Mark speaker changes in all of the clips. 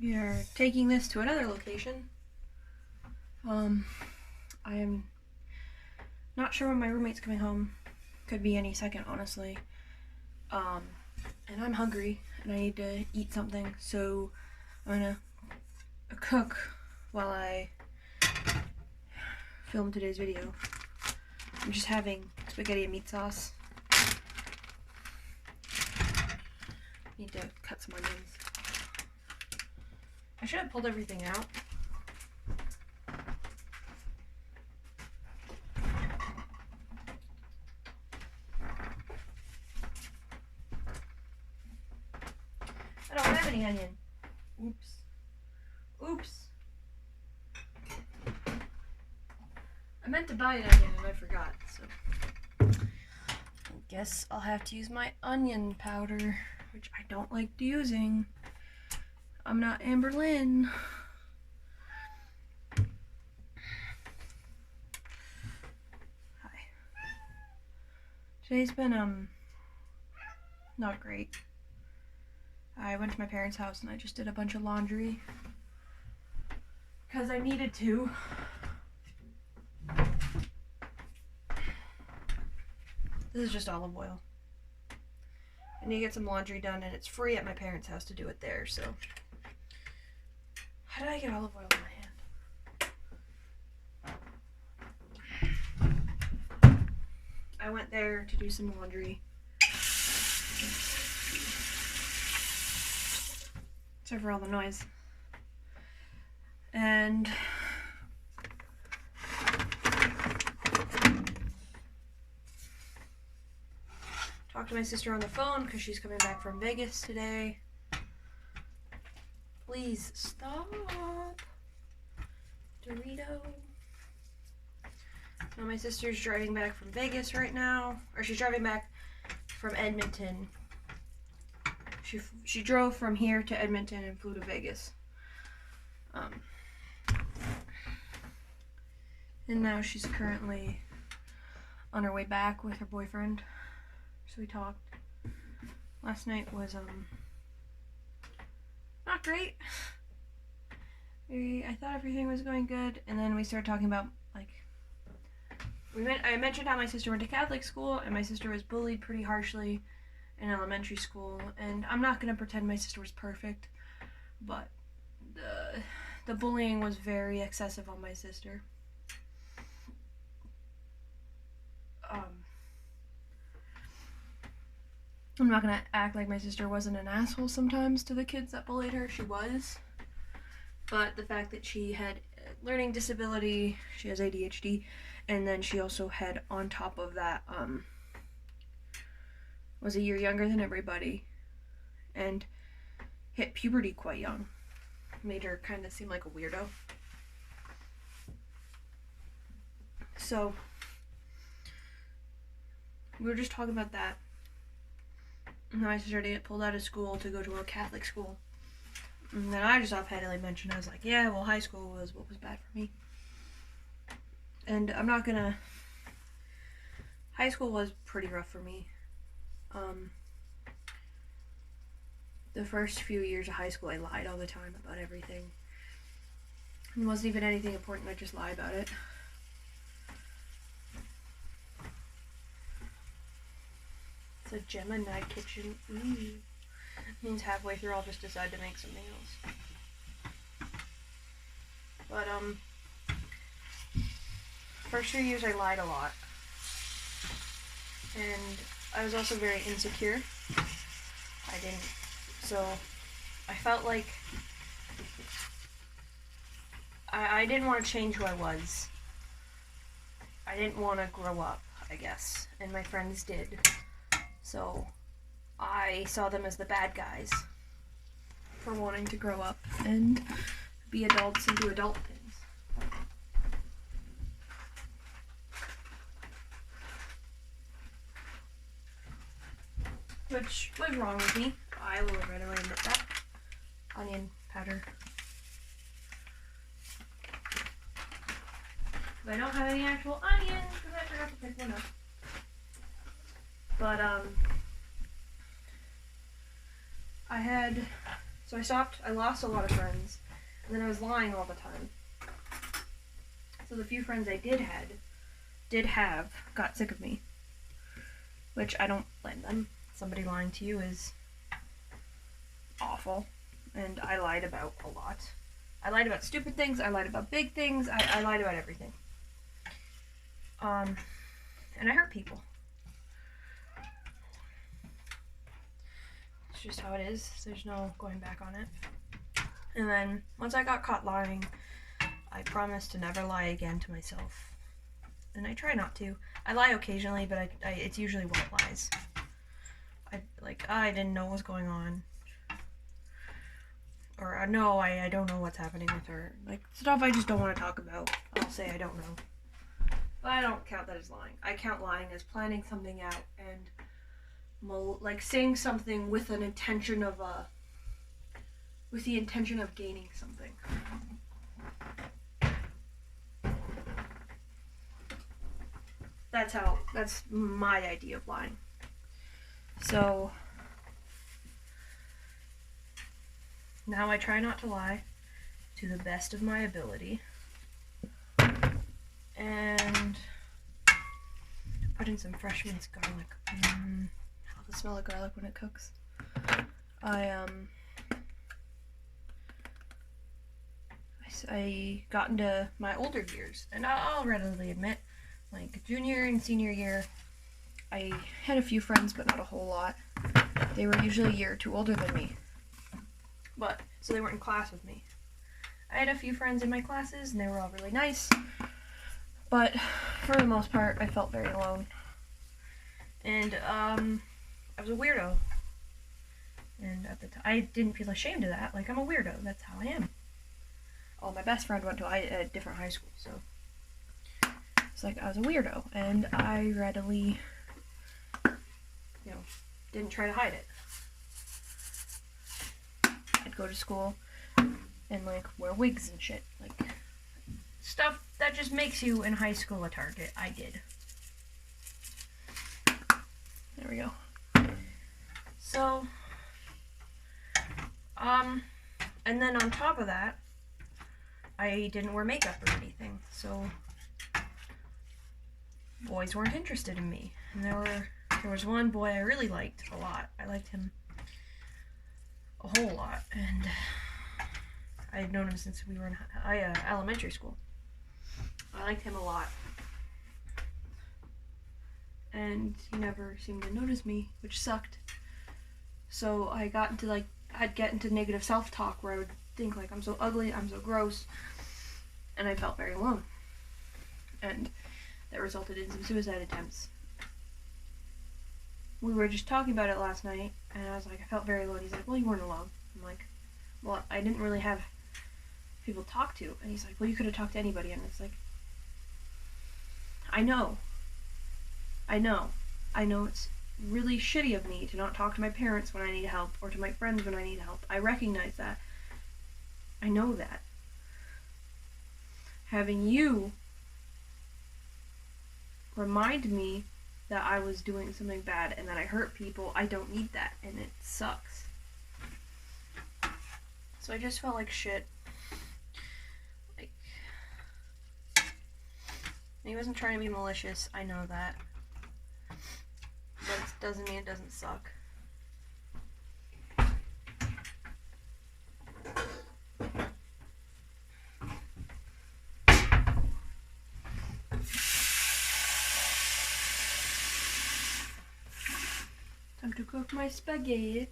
Speaker 1: We are taking this to another location. I am not sure when my roommate's coming home. Could be any second, honestly. And I'm hungry and I need to eat something, so I'm gonna cook while I film today's video. I'm just having spaghetti and meat sauce. Need to cut some onions. I should have pulled everything out. I don't have any onion. Oops. I meant to buy an onion and I forgot, so I guess I'll have to use my onion powder, which I don't like using. I'm not Amber Lynn. Hi. Today's been not great. I went to my parents' house and I just did a bunch of laundry because I needed to. This is just olive oil. I need to get some laundry done and it's free at my parents' house to do it there, so. How did I get olive oil in my hand? I went there to do some laundry. Sorry for all the noise. And talked to my sister on the phone because she's coming back from Vegas today. Please stop. Dorito. So my sister's driving back from Vegas right now, or she's driving back from Edmonton. She drove from here to Edmonton and flew to Vegas. And now she's currently on her way back with her boyfriend. So we talked. Last night was not great. I thought everything was going good, and then we started talking about I mentioned how my sister went to Catholic school, and my sister was bullied pretty harshly in elementary school, and I'm not gonna pretend my sister was perfect, but the bullying was very excessive on my sister. I'm not gonna act like my sister wasn't an asshole sometimes to the kids that bullied her. She was, but the fact that she had a learning disability, she has ADHD, and then she also had, on top of that, was a year younger than everybody, and hit puberty quite young. Made her kind of seem like a weirdo. So, we were just talking about that. And my sister did get pulled out of school to go to a Catholic school. And then I just offhandedly mentioned, I was like, yeah, well, high school was what was bad for me. And I'm not gonna... High school was pretty rough for me. The first few years of high school, I lied all the time about everything. It wasn't even anything important, I just lied about it. It's a Gemini kitchen. Ooh. Means halfway through I'll just decide to make something else. But, first few years I lied a lot. And I was also very insecure. So I felt like I didn't want to change who I was. I didn't want to grow up, I guess. And my friends did. So I saw them as the bad guys for wanting to grow up and be adults and do adult things. Which was wrong with me. I will readily admit that. Onion powder. But I don't have any actual onions because I forgot to pick one up. But, I had So I lost a lot of friends, and then I was lying all the time. So the few friends I did have, got sick of me. Which I don't blame them. Somebody lying to you is awful. And I lied about a lot. I lied about stupid things, I lied about big things, I lied about everything. And I hurt people. It's just how it is. There's no going back on it. And then, once I got caught lying, I promised to never lie again to myself. And I try not to. I lie occasionally, but it's usually white lies. I didn't know what was going on. Or, no, I don't know what's happening with her. Like, stuff I just don't want to talk about. I'll say I don't know. But I don't count that as lying. I count lying as planning something out and, saying something with an intention of, with the intention of gaining something. That's my idea of lying. So, now I try not to lie to the best of my ability. And put in some fresh minced garlic. I love the smell of garlic when it cooks. I got into my older years, and I'll readily admit, like junior and senior year, I had a few friends, but not a whole lot. They were usually a year or two older than me. So they weren't in class with me. I had a few friends in my classes, and they were all really nice. But for the most part, I felt very alone. And I was a weirdo. And at the time, I didn't feel ashamed of that. Like, I'm a weirdo. That's how I am. Oh, my best friend went to a different high school, so it's like I was a weirdo, and I readily, didn't try to hide it. I'd go to school and, wear wigs and shit. Stuff that just makes you, in high school, a target. I did. There we go. So, and then on top of that, I didn't wear makeup or anything, so boys weren't interested in me. And there was one boy I really liked a lot. I liked him a whole lot, and I had known him since we were in elementary school. I liked him a lot. And he never seemed to notice me, which sucked. So I got into, I'd get into negative self-talk where I would think, I'm so ugly, I'm so gross, and I felt very alone. And that resulted in some suicide attempts. We were just talking about it last night, and I was like, I felt very alone. He's like, well, you weren't alone. I'm like, well, I didn't really have people to talk to. And he's like, well, you could have talked to anybody. And it's like, I know it's really shitty of me to not talk to my parents when I need help, or to my friends when I need help. I recognize that. I know that. Having you remind me that I was doing something bad and that I hurt people, I don't need that, and it sucks. So I just felt like shit. He wasn't trying to be malicious, I know that. But it doesn't mean it doesn't suck. Time to cook my spaghetti.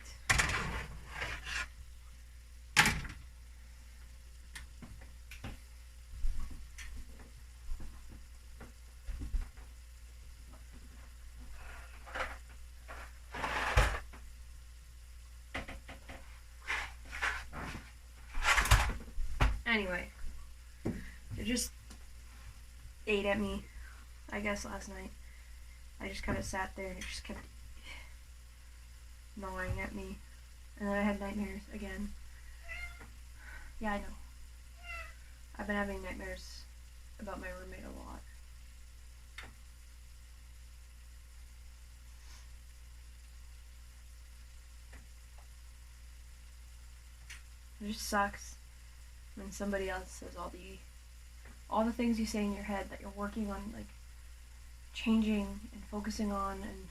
Speaker 1: Anyway, they just ate at me, I guess, last night. I just kind of sat there and it just kept gnawing at me. And then I had nightmares again. Yeah, I know. I've been having nightmares about my roommate a lot. It just sucks when somebody else says all the things you say in your head that you're working on, like changing and focusing on and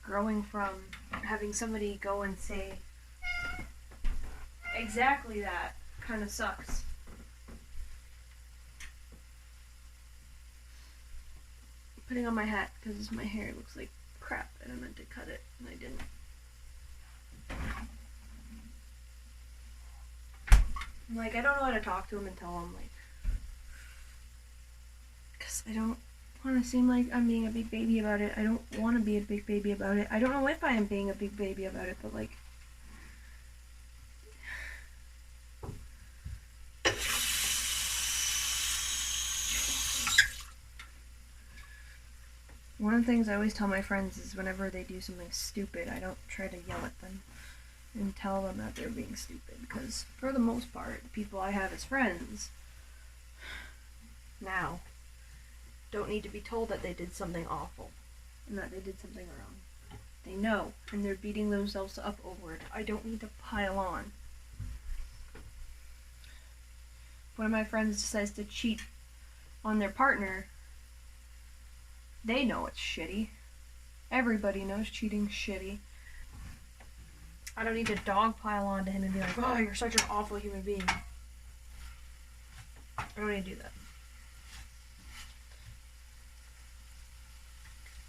Speaker 1: growing from, having somebody go and say exactly that kind of sucks. Putting on my hat because my hair looks like crap and I meant to cut it and I didn't. Like, I don't know how to talk to him and tell him, like, because I don't want to seem like I'm being a big baby about it. I don't want to be a big baby about it. I don't know if I am being a big baby about it, but, like, one of the things I always tell my friends is whenever they do something stupid, I don't try to yell at them and tell them that they're being stupid, because for the most part, the people I have as friends now don't need to be told that they did something awful and that they did something wrong. They know, and they're beating themselves up over it. I don't need to pile on. If one of my friends decides to cheat on their partner, they know it's shitty. Everybody knows cheating's shitty. I don't need to dogpile onto him and be like, oh, you're such an awful human being. I don't need to do that.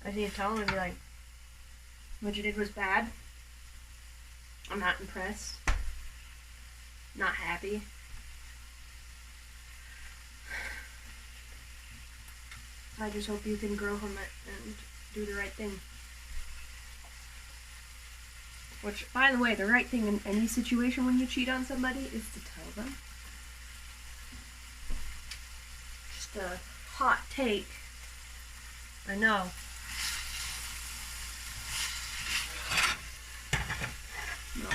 Speaker 1: I just need to tell him and be like, what you did was bad. I'm not impressed. Not happy. I just hope you can grow from it and do the right thing. Which, by the way, the right thing in any situation when you cheat on somebody is to tell them. Just a hot take. I know. No,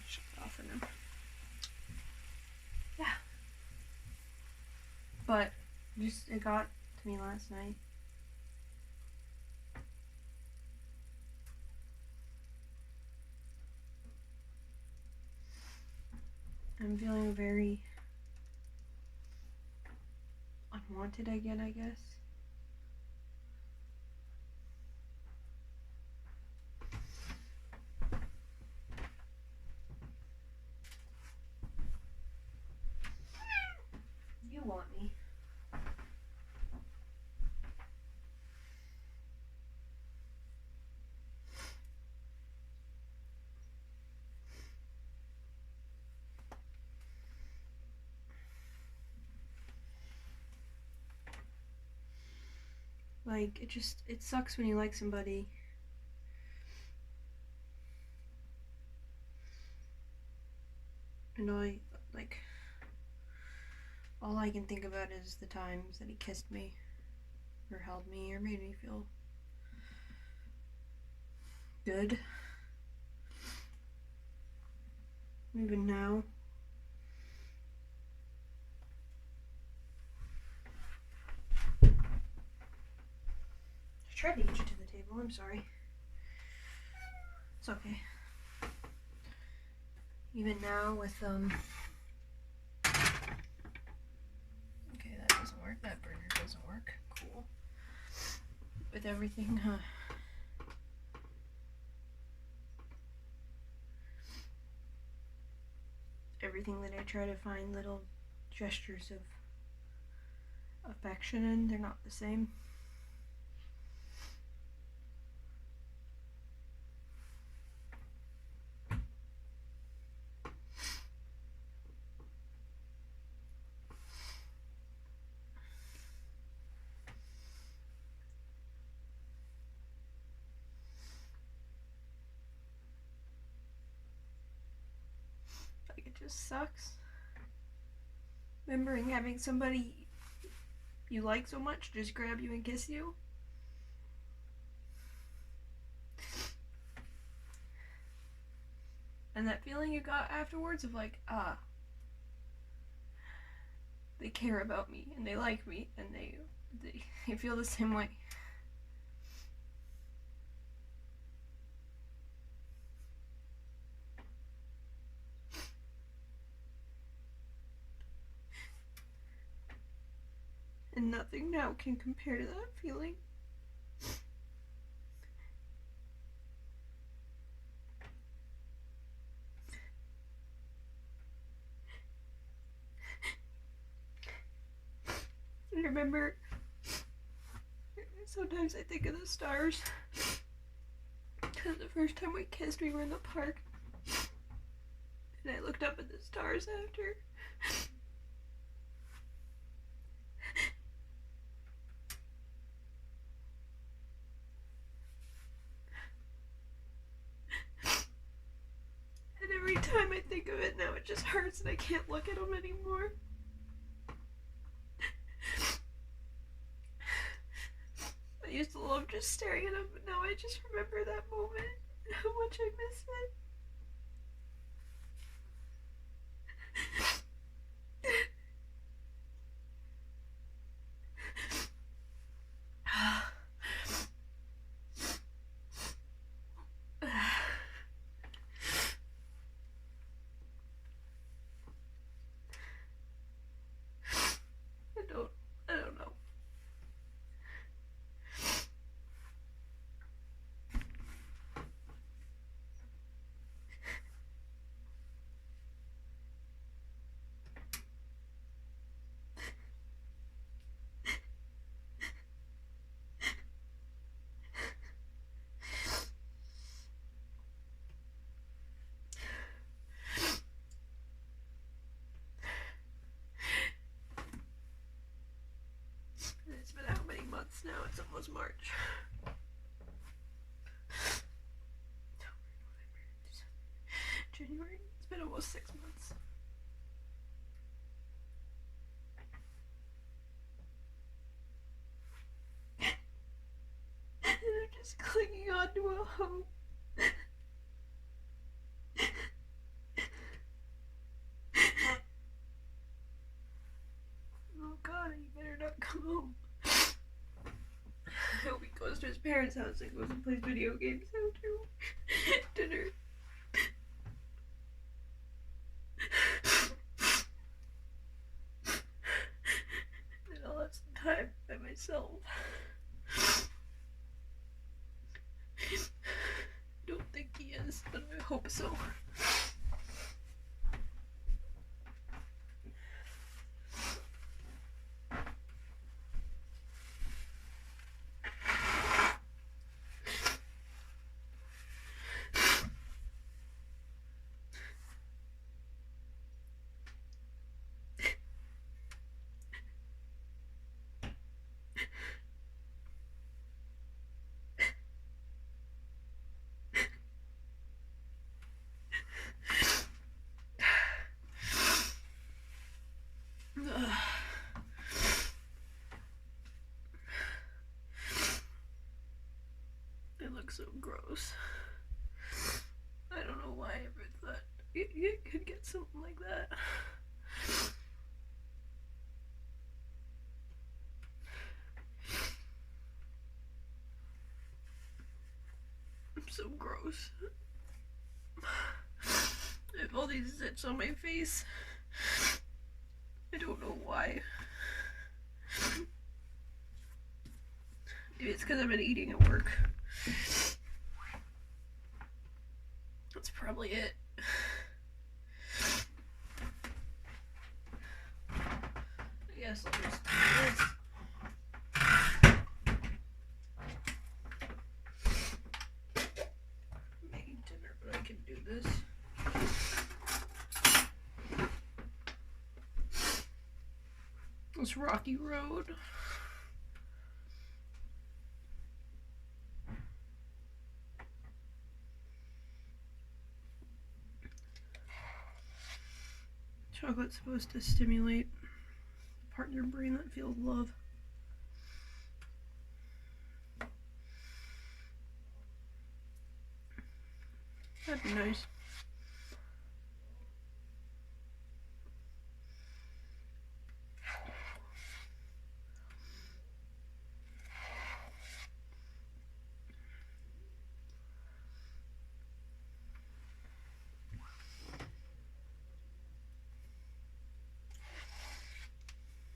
Speaker 1: shut it off for now. Yeah. But just it got to me last night. I'm feeling very unwanted again, I guess. You want me. Like, it sucks when you like somebody and all I can think about is the times that he kissed me or held me or made me feel good. Even now. I tried to get you to the table, I'm sorry. It's okay. Even now with, okay, that doesn't work. That burner doesn't work. Cool. With everything, everything that I try to find little gestures of affection in, they're not the same. Like, it just sucks. Remembering having somebody you like so much just grab you and kiss you. And that feeling you got afterwards of like, they care about me and they like me and they feel the same way. nothing now can compare to that feeling. I remember sometimes I think of the stars. Because the first time we kissed, we were in the park. And I looked up at the stars after. And every time I think of it now, it just hurts and I can't look at them anymore. I used to love just staring at them, but now I just remember that moment and how much I miss it. I don't know. It's been how many months now? It's almost March. January. It's been almost 6 months. And I'm just clinging on to a hope. Oh God, you better not come home. I hope he goes to his parents' house and goes and plays video games after dinner. And I'll have some time by myself. I don't think he is, but I hope so. It looks so gross. I don't know why I ever thought you could get something like that. I'm so gross. I have all these zits on my face. I don't know why. Maybe it's because I've been eating at work. That's probably it. I guess I'll just do this. I'm making dinner, but I can do this. This rocky road. Chocolate's supposed to stimulate the part in your brain that feels love. That'd be nice.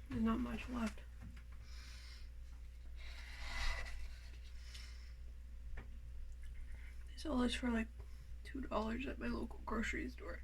Speaker 1: There's not much left. Sell this for like $2 at my local grocery store.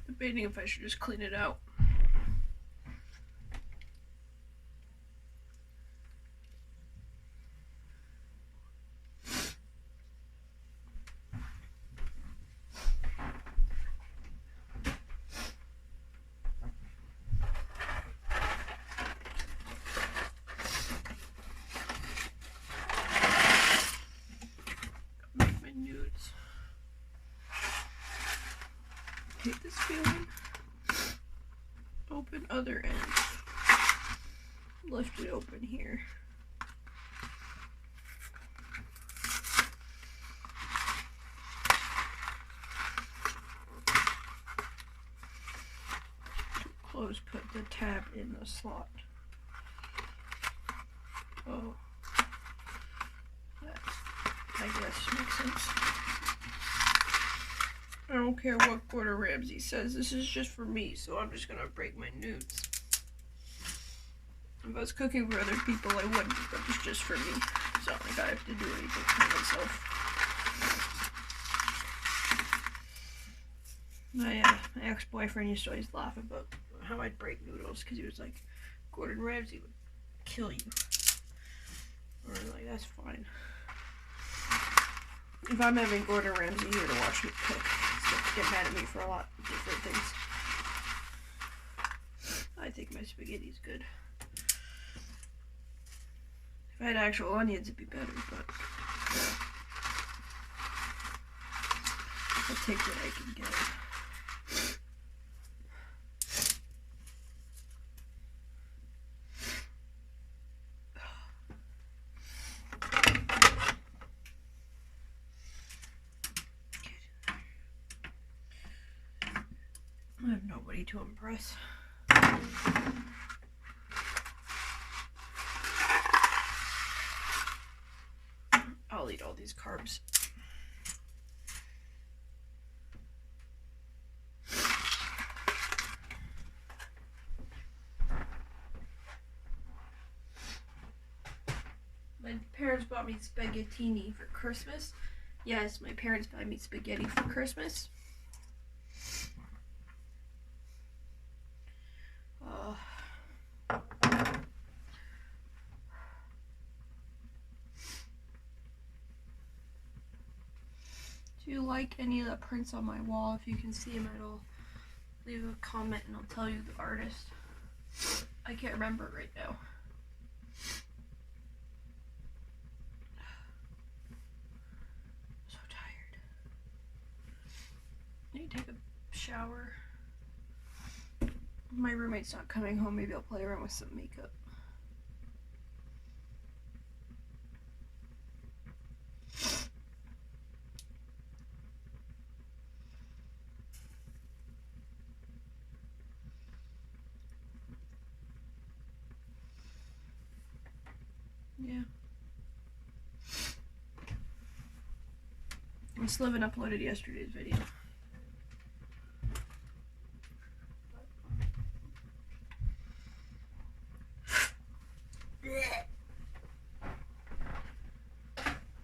Speaker 1: Debating if I should just clean it out. Make my nudes. Hate this feeling. Open other end. Lift it open here. Close, put the tab in the slot. Oh, that I guess makes sense. I don't care what Gordon Ramsay says. This is just for me, so I'm just gonna break my nudes. If I was cooking for other people, I wouldn't, but it's just for me. It's not like I have to do anything for myself. My ex-boyfriend used to always laugh about how I'd break noodles, because he was like, Gordon Ramsay would kill you. Or like, that's fine. If I'm having Gordon Ramsay here to watch me cook, he'll get mad at me for a lot of different things. I think my spaghetti's good. If I had actual onions, it'd be better, but I'll take what I can get. I have nobody to impress. I'll eat all these carbs. My parents bought me spaghettini for Christmas. Yes, my parents buy me spaghetti for Christmas. Do you like any of the prints on my wall? If you can see them at all, leave a comment and I'll tell you the artist. I can't remember it right now. So tired. I need to take a shower. My roommate's not coming home. Maybe I'll play around with some makeup. Yeah. Sliven uploaded yesterday's video.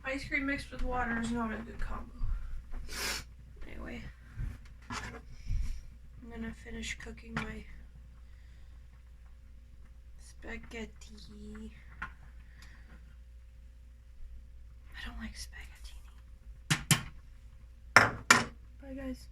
Speaker 1: Ice cream mixed with water is not a good combo. Anyway, I'm gonna finish cooking my spaghetti. I don't like spaghetti. Bye guys.